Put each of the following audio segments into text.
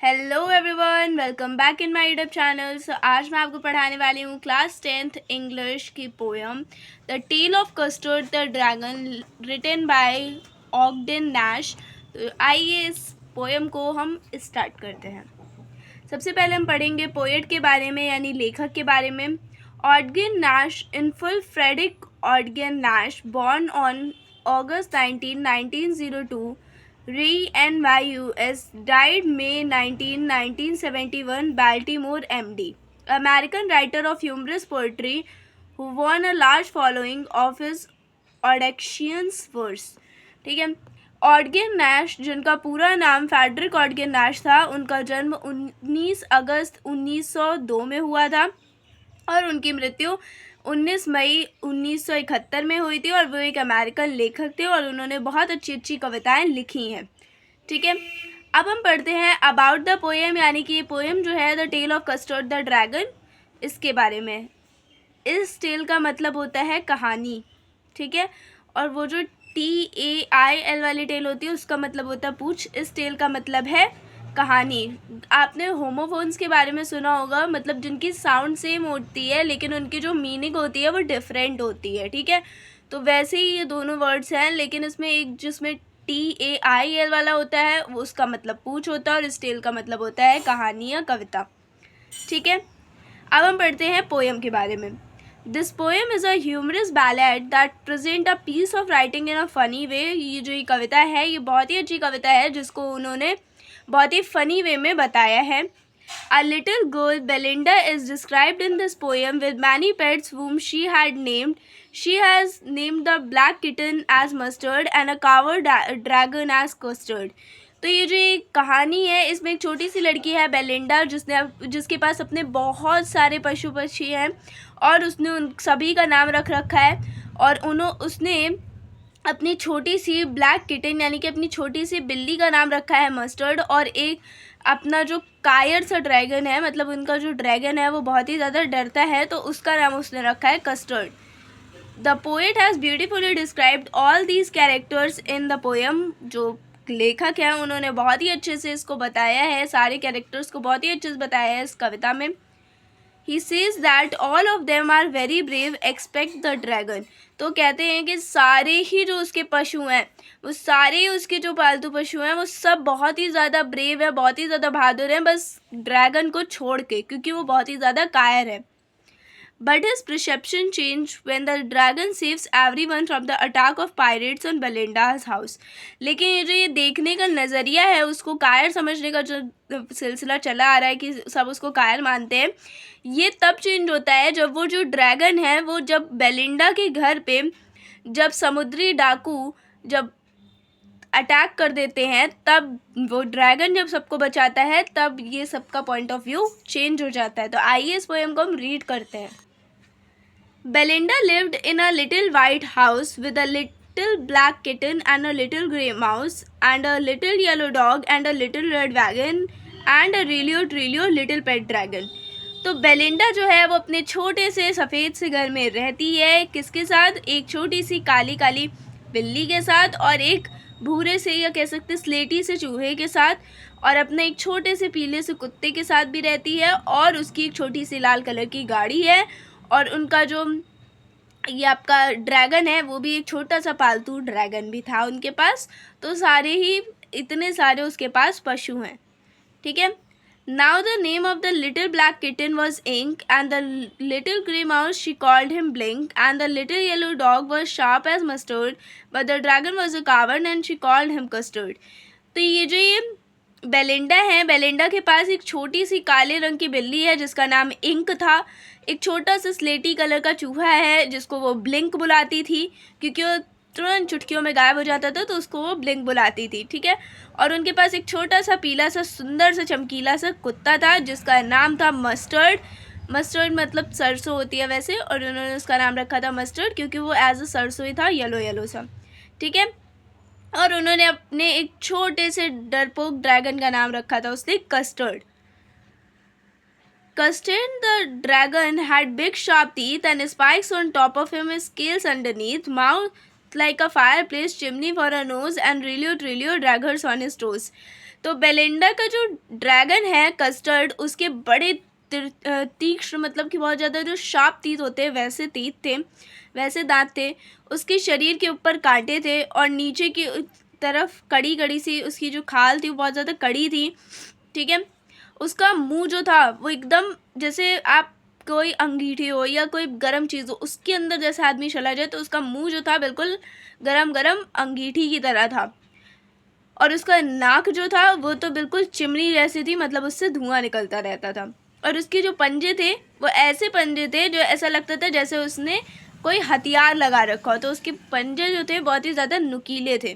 Hello everyone, welcome back in my YouTube channel. आज मैं आपको पढ़ाने वाली हूँ क्लास 10th इंग्लिश की poem the tale of Custard the dragon written by Ogden Nash. तो आइए इस पोएम को हम स्टार्ट करते हैं। सबसे पहले हम पढ़ेंगे पोएट के बारे में, यानी लेखक के बारे में। Ogden Nash in full Frederic Ogden Nash, born on August 19, 1902, Re NYUS, died May 19, 1971, Baltimore, MD. American writer of humorous poetry who won a large following of his audacious verse. ठीक है। ऑडगेन नैश, जिनका पूरा नाम फ्रेडरिक ऑडगेन नैश था, उनका जन्म 19 अगस्त 1902 में हुआ था और उनकी मृत्यु 19 मई 1971 में हुई थी। और वो एक अमेरिकन लेखक थे और उन्होंने बहुत अच्छी अच्छी कविताएं लिखी हैं। ठीक है, अब हम पढ़ते हैं अबाउट द पोएम, यानी कि ये पोएम जो है the tale of Custard the dragon, इसके बारे में। इस टेल का मतलब होता है कहानी। ठीक है, और वो जो TAIL वाली टेल होती है उसका मतलब होता है पूछ। इस टेल का मतलब है कहानी। आपने होमोफोन्स के बारे में सुना होगा, मतलब जिनकी साउंड सेम होती है लेकिन उनकी जो मीनिंग होती है वो डिफरेंट होती है। ठीक है, तो वैसे ही ये दोनों वर्ड्स हैं, लेकिन इसमें एक जिसमें TAIL वाला होता है वो उसका मतलब पूछ होता है और इस टेल का मतलब होता है कहानी या कविता। ठीक है, अब हम पढ़ते हैं पोएम के बारे में। This poem is a humorous ballad that present a piece of writing in a funny way. ये जो ये कविता है ये बहुत ही अच्छी कविता है जिसको उन्होंने बहुत ही फनी वे में बताया है। A little girl, Belinda, is described in this poem with many pets whom she had named. She has named the black kitten as Mustard and a cower dragon as Custard. तो ये जो एक कहानी है इसमें एक छोटी सी लड़की है बेलिंडा, जिसके पास अपने बहुत सारे पशु पक्षी हैं और उसने उन सभी का नाम रख रखा है। और उसने अपनी छोटी सी ब्लैक किटन यानी कि अपनी छोटी सी बिल्ली का नाम रखा है मस्टर्ड, और एक अपना जो कायर सा ड्रैगन है, मतलब उनका जो ड्रैगन है वो बहुत ही ज़्यादा डरता है, तो उसका नाम उसने रखा है custard. The poet has beautifully described all these characters in the poem. जो लेखक है उन्होंने बहुत ही अच्छे से इसको बताया है, सारे कैरेक्टर्स को बहुत ही अच्छे से बताया है इस कविता में। He says that all of them are very brave except the dragon. तो कहते हैं कि सारे ही जो उसके पशु हैं, वो सारे ही उसके जो पालतू पशु हैं वो सब बहुत ही ज़्यादा ब्रेव है, बहुत ही ज़्यादा बहादुर हैं, बस ड्रैगन को छोड़ के, क्योंकि वो बहुत ही ज़्यादा कायर है। But his perception changed when the dragon saves everyone from the attack of pirates on Belinda's house. लेकिन ये जो ये देखने का नज़रिया है, उसको कायर समझने का जो सिलसिला चला आ रहा है कि सब उसको कायर मानते हैं, ये तब चेंज होता है जब वो जो ड्रैगन है वो जब बेलिंडा के घर पे जब समुद्री डाकू जब अटैक कर देते हैं, तब वो ड्रैगन जब सबको बचाता है, तब ये सबका पॉइंट ऑफ व्यू चेंज हो जाता है। तो आइए इस पोएम को हम रीड करते हैं। Belinda lived in a little white house with a little black kitten and a little grey mouse and a little yellow dog and a little red wagon and a really little pet dragon. तो Belinda जो है वो अपने छोटे से सफ़ेद से घर में रहती है, किसके साथ? एक छोटी सी काली काली बिल्ली के साथ और एक भूरे से या कह सकते स्लेटी से चूहे के साथ, और अपने एक छोटे से पीले से कुत्ते के साथ भी रहती है, और उसकी एक छोटी सी लाल कलर की गाड़ी है, और उनका जो ये आपका ड्रैगन है वो भी एक छोटा सा पालतू ड्रैगन भी था उनके पास। तो सारे ही इतने सारे उसके पास पशु हैं। ठीक है, now the name of the little black kitten was Ink and the little grey mouse she called him Blink and the little yellow dog was sharp as Mustard but the dragon was a coward and she called him Custard. तो ये जो ये Belinda है, Belinda के पास एक छोटी सी काले रंग की बिल्ली है जिसका नाम इंक था, एक छोटा सा स्लेटी कलर का चूहा है जिसको वो ब्लिंक बुलाती थी, क्योंकि वो तुरंत चुटकियों में गायब हो जाता था तो उसको वो ब्लिंक बुलाती थी। ठीक है, और उनके पास एक छोटा सा पीला सा सुंदर सा चमकीला सा कुत्ता था जिसका नाम था मस्टर्ड। मस्टर्ड मतलब सरसों होती है वैसे, और उन्होंने उसका नाम रखा था मस्टर्ड क्योंकि वो एज अ सरसों ही था, येलो सा। ठीक है, और उन्होंने अपने एक छोटे से डरपोक ड्रैगन का नाम रखा था उसने custard. Custard the dragon had big sharp teeth and spikes on top of him, scales underneath, mouth like a fireplace chimney for a nose, and really daggers on his toes. तो Belinda का जो dragon है custard, उसके बड़े तीक्ष्ण, मतलब कि बहुत ज़्यादा जो शार्प तीत होते हैं वैसे तीत थे, वैसे दांत थे। उसके शरीर के ऊपर कांटे थे और नीचे की तरफ कड़ी कड़ी सी उसकी जो खाल थी वो बहुत ज़्यादा कड़ी थी। ठीक है। उसका मुंह जो था वो एकदम जैसे आप कोई अंगीठी हो या कोई गर्म चीज़ हो उसके अंदर जैसे आदमी चला जाए तो उसका मुंह जो था बिल्कुल गरम गरम अंगीठी की तरह था। और उसका नाक जो था वो तो बिल्कुल चिमनी जैसी थी, मतलब उससे धुआं निकलता रहता था। और उसके जो पंजे थे वो ऐसे पंजे थे जो ऐसा लगता था जैसे उसने कोई हथियार लगा रखा हो। तो उसके पंजे जो थे बहुत ही ज़्यादा नुकीले थे।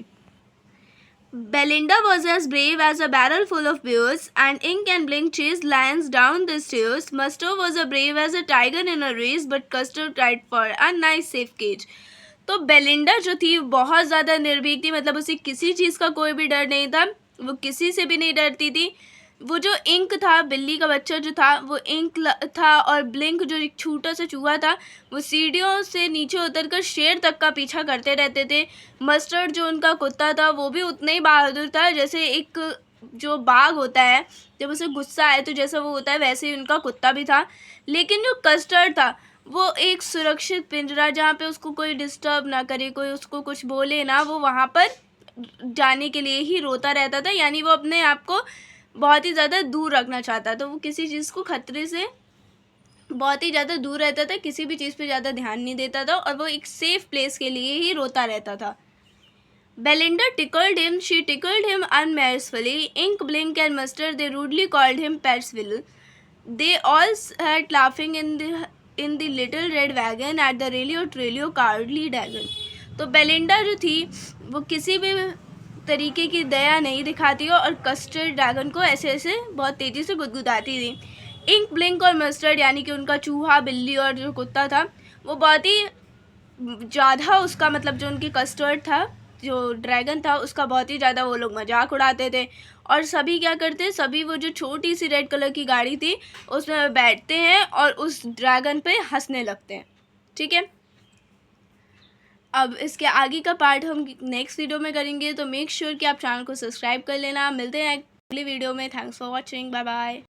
Belinda was as brave as a barrel full of bears, and Ink and Blink chased lions down the stairs. Mustard was as brave as a tiger in a race, but Custard cried for a nice safe cage. तो Belinda जो थी बहुत ज़्यादा निर्भीक थी, मतलब उसे किसी चीज़ का कोई भी डर नहीं था, वो किसी से भी नहीं डरती थी। वो जो इंक था, बिल्ली का बच्चा जो था वो इंक था, और ब्लिंक जो एक छोटा सा चूहा था वो सीढ़ियों से नीचे उतरकर शेर तक का पीछा करते रहते थे। मस्टर्ड जो उनका कुत्ता था वो भी उतना ही बहादुर था, जैसे एक जो बाघ होता है जब उसे गुस्सा आए तो जैसा वो होता है वैसे ही उनका कुत्ता भी था। लेकिन जो कस्टर्ड था वो एक सुरक्षित पिंजरा जहाँ पे उसको कोई डिस्टर्ब ना करे, कोई उसको कुछ बोले ना, वो वहाँ पर जाने के लिए ही रोता रहता था। यानी वो अपने आप को बहुत ही ज़्यादा दूर रखना चाहता था, वो किसी चीज़ को खतरे से बहुत ही ज़्यादा दूर रहता था, किसी भी चीज़ पे ज़्यादा ध्यान नहीं देता था और वो एक सेफ प्लेस के लिए ही रोता रहता था। Belinda tickled him. She tickled him unmercifully. Ink, Blink, and Mustard, they rudely called him Percival. They all sat laughing in the little red wagon at the Relio Trelio cowardly dragon. तो Belinda जो थी वो किसी भी तरीके की दया नहीं दिखाती हो और कस्टर्ड ड्रैगन को ऐसे ऐसे बहुत तेज़ी से गुदगुदाती थी। इंक, ब्लिंक और मस्टर्ड यानी कि उनका चूहा, बिल्ली और जो कुत्ता था वो बहुत ही ज़्यादा उसका, मतलब जो उनकी कस्टर्ड था, जो ड्रैगन था, उसका बहुत ही ज़्यादा वो लोग मजाक उड़ाते थे। और सभी क्या करते, सभी वो जो छोटी सी रेड कलर की गाड़ी थी उसमें बैठते हैं और उस ड्रैगन पे हंसने लगते हैं। ठीक है। अब इसके आगे का पार्ट हम नेक्स्ट वीडियो में करेंगे, तो मेक श्योर कि आप चैनल को सब्सक्राइब कर लेना। मिलते हैं अगली वीडियो में। Thanks for watching. Bye bye.